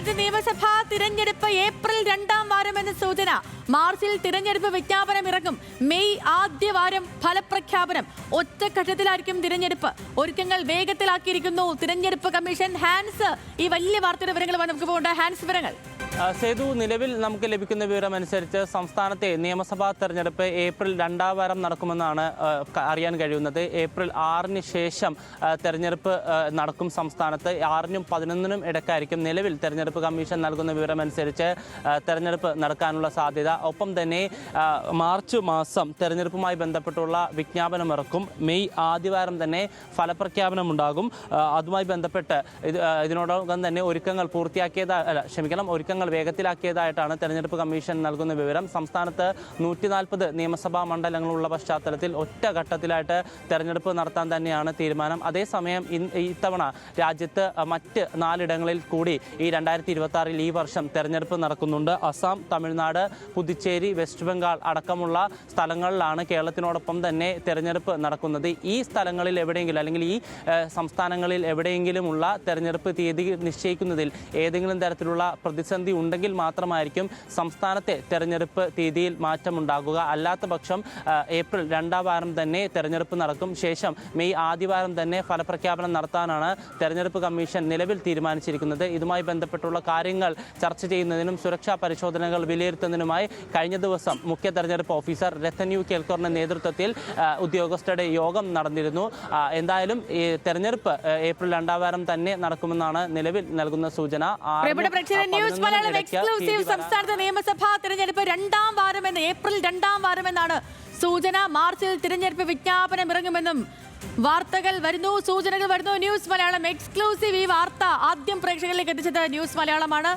സംസ്ഥാനത്തെ നിയമസഭാ തിരഞ്ഞെടുപ്പ് ഏപ്രിൽ 2-ാം വാരമെന്ന സൂചന. മാർച്ചിൽ തിരഞ്ഞെടുപ്പ് വിജ്ഞാപനം ഇറങ്ങും. മെയ് ആദ്യവാരം ഫലപ്രഖ്യാപനം. ഒറ്റഘട്ടത്തിലായിരിക്കും തിരഞ്ഞെടുപ്പ്. ഒരുക്കങ്ങൾ വേഗത്തിലാക്കിയിരിക്കുന്നു തിരഞ്ഞെടുപ്പ് കമ്മീഷൻ. ഹാൻസ്, ഈ വലിയ വാർത്തയുടെ വിവരങ്ങളുമായി നമുക്ക് പോകേണ്ട. ഹാൻസ്, വിവരങ്ങൾ. സേതു, നിലവിൽ നമുക്ക് ലഭിക്കുന്ന വിവരമനുസരിച്ച് സംസ്ഥാനത്തെ നിയമസഭാ തെരഞ്ഞെടുപ്പ് ഏപ്രിൽ 2-ാം വാരം നടക്കുമെന്നാണ് അറിയാൻ കഴിയുന്നത്. ഏപ്രിൽ 6-ന് ശേഷം തെരഞ്ഞെടുപ്പ് നടക്കും സംസ്ഥാനത്ത്. 6-നും 11-നും ഇടയ്ക്കായിരിക്കും നിലവിൽ തെരഞ്ഞെടുപ്പ് കമ്മീഷൻ നൽകുന്ന വിവരമനുസരിച്ച് തെരഞ്ഞെടുപ്പ് നടക്കാനുള്ള സാധ്യത. ഒപ്പം തന്നെ മാർച്ച് മാസം തെരഞ്ഞെടുപ്പുമായി ബന്ധപ്പെട്ടുള്ള വിജ്ഞാപനം ഇറക്കും. മെയ് ആദ്യവാരം തന്നെ ഫലപ്രഖ്യാപനം ഉണ്ടാകും. അതുമായി ബന്ധപ്പെട്ട് ഇതിനോടകം തന്നെ ഒരുക്കങ്ങൾ വേഗത്തിലാക്കിയതായിട്ടാണ് തെരഞ്ഞെടുപ്പ് കമ്മീഷൻ നൽകുന്ന വിവരം. സംസ്ഥാനത്ത് 140 നിയമസഭാ മണ്ഡലങ്ങളുള്ള പശ്ചാത്തലത്തിൽ ഒറ്റഘട്ടത്തിലായിട്ട് തെരഞ്ഞെടുപ്പ് നടത്താൻ തന്നെയാണ് തീരുമാനം. അതേസമയം ഇത്തവണ രാജ്യത്ത് മറ്റ് 4 ഇടങ്ങളിൽ കൂടി ഈ 2026-ൽ ഈ വർഷം തെരഞ്ഞെടുപ്പ് നടക്കുന്നുണ്ട്. അസം, തമിഴ്നാട്, പുതുച്ചേരി, വെസ്റ്റ് ബംഗാൾ അടക്കമുള്ള സ്ഥലങ്ങളിലാണ് കേരളത്തിനോടൊപ്പം തന്നെ തെരഞ്ഞെടുപ്പ് നടക്കുന്നത്. ഈ സ്ഥലങ്ങളിൽ എവിടെയെങ്കിലും അല്ലെങ്കിൽ ഈ സംസ്ഥാനങ്ങളിൽ എവിടെയെങ്കിലുമുള്ള തെരഞ്ഞെടുപ്പ് തീയതി നിശ്ചയിക്കുന്നതിൽ ഏതെങ്കിലും തരത്തിലുള്ള പ്രതിസന്ധി ഉണ്ടെങ്കിൽ മാത്രമായിരിക്കും സംസ്ഥാനത്തെ തെരഞ്ഞെടുപ്പ് തീയതിയിൽ മാറ്റമുണ്ടാകുക. അല്ലാത്ത പക്ഷം ഏപ്രിൽ 2-ാം വാരം തന്നെ തെരഞ്ഞെടുപ്പ് നടക്കും. ശേഷം മെയ് ആദ്യവാരം തന്നെ ഫലപ്രഖ്യാപനം നടത്താനാണ് തെരഞ്ഞെടുപ്പ് കമ്മീഷൻ നിലവിൽ തീരുമാനിച്ചിരിക്കുന്നത്. ഇതുമായി ബന്ധപ്പെട്ടുള്ള കാര്യങ്ങൾ ചർച്ച ചെയ്യുന്നതിനും സുരക്ഷാ പരിശോധനകൾ വിലയിരുത്തുന്നതിനുമായി കഴിഞ്ഞ ദിവസം മുഖ്യ തെരഞ്ഞെടുപ്പ് ഓഫീസർ രത്തൻ യു കേൽക്കറിന്റെ നേതൃത്വത്തിൽ ഉദ്യോഗസ്ഥരുടെ യോഗം നടന്നിരുന്നു. എന്തായാലും ഈ തെരഞ്ഞെടുപ്പ് ഏപ്രിൽ 2-ാം വാരം തന്നെ നടക്കുമെന്നാണ് നിലവിൽ നൽകുന്ന സൂചന. സംസ്ഥാനത്തെ നിയമസഭാ തിരഞ്ഞെടുപ്പ് 2-ാം വാരമെന്ന്, ഏപ്രിൽ 2-ാം വാരമെന്നാണ് സൂചന. മാർച്ചിൽ തിരഞ്ഞെടുപ്പ് വിജ്ഞാപനം ഇറങ്ങുമെന്നും വാർത്തകൾ വരുന്നു, സൂചനകൾ വരുന്നു. News Malayalam exclusive. ഈ വാർത്ത ആദ്യം പ്രേക്ഷകരിലേക്ക് എത്തിച്ചത് ന്യൂസ് മലയാളമാണ്.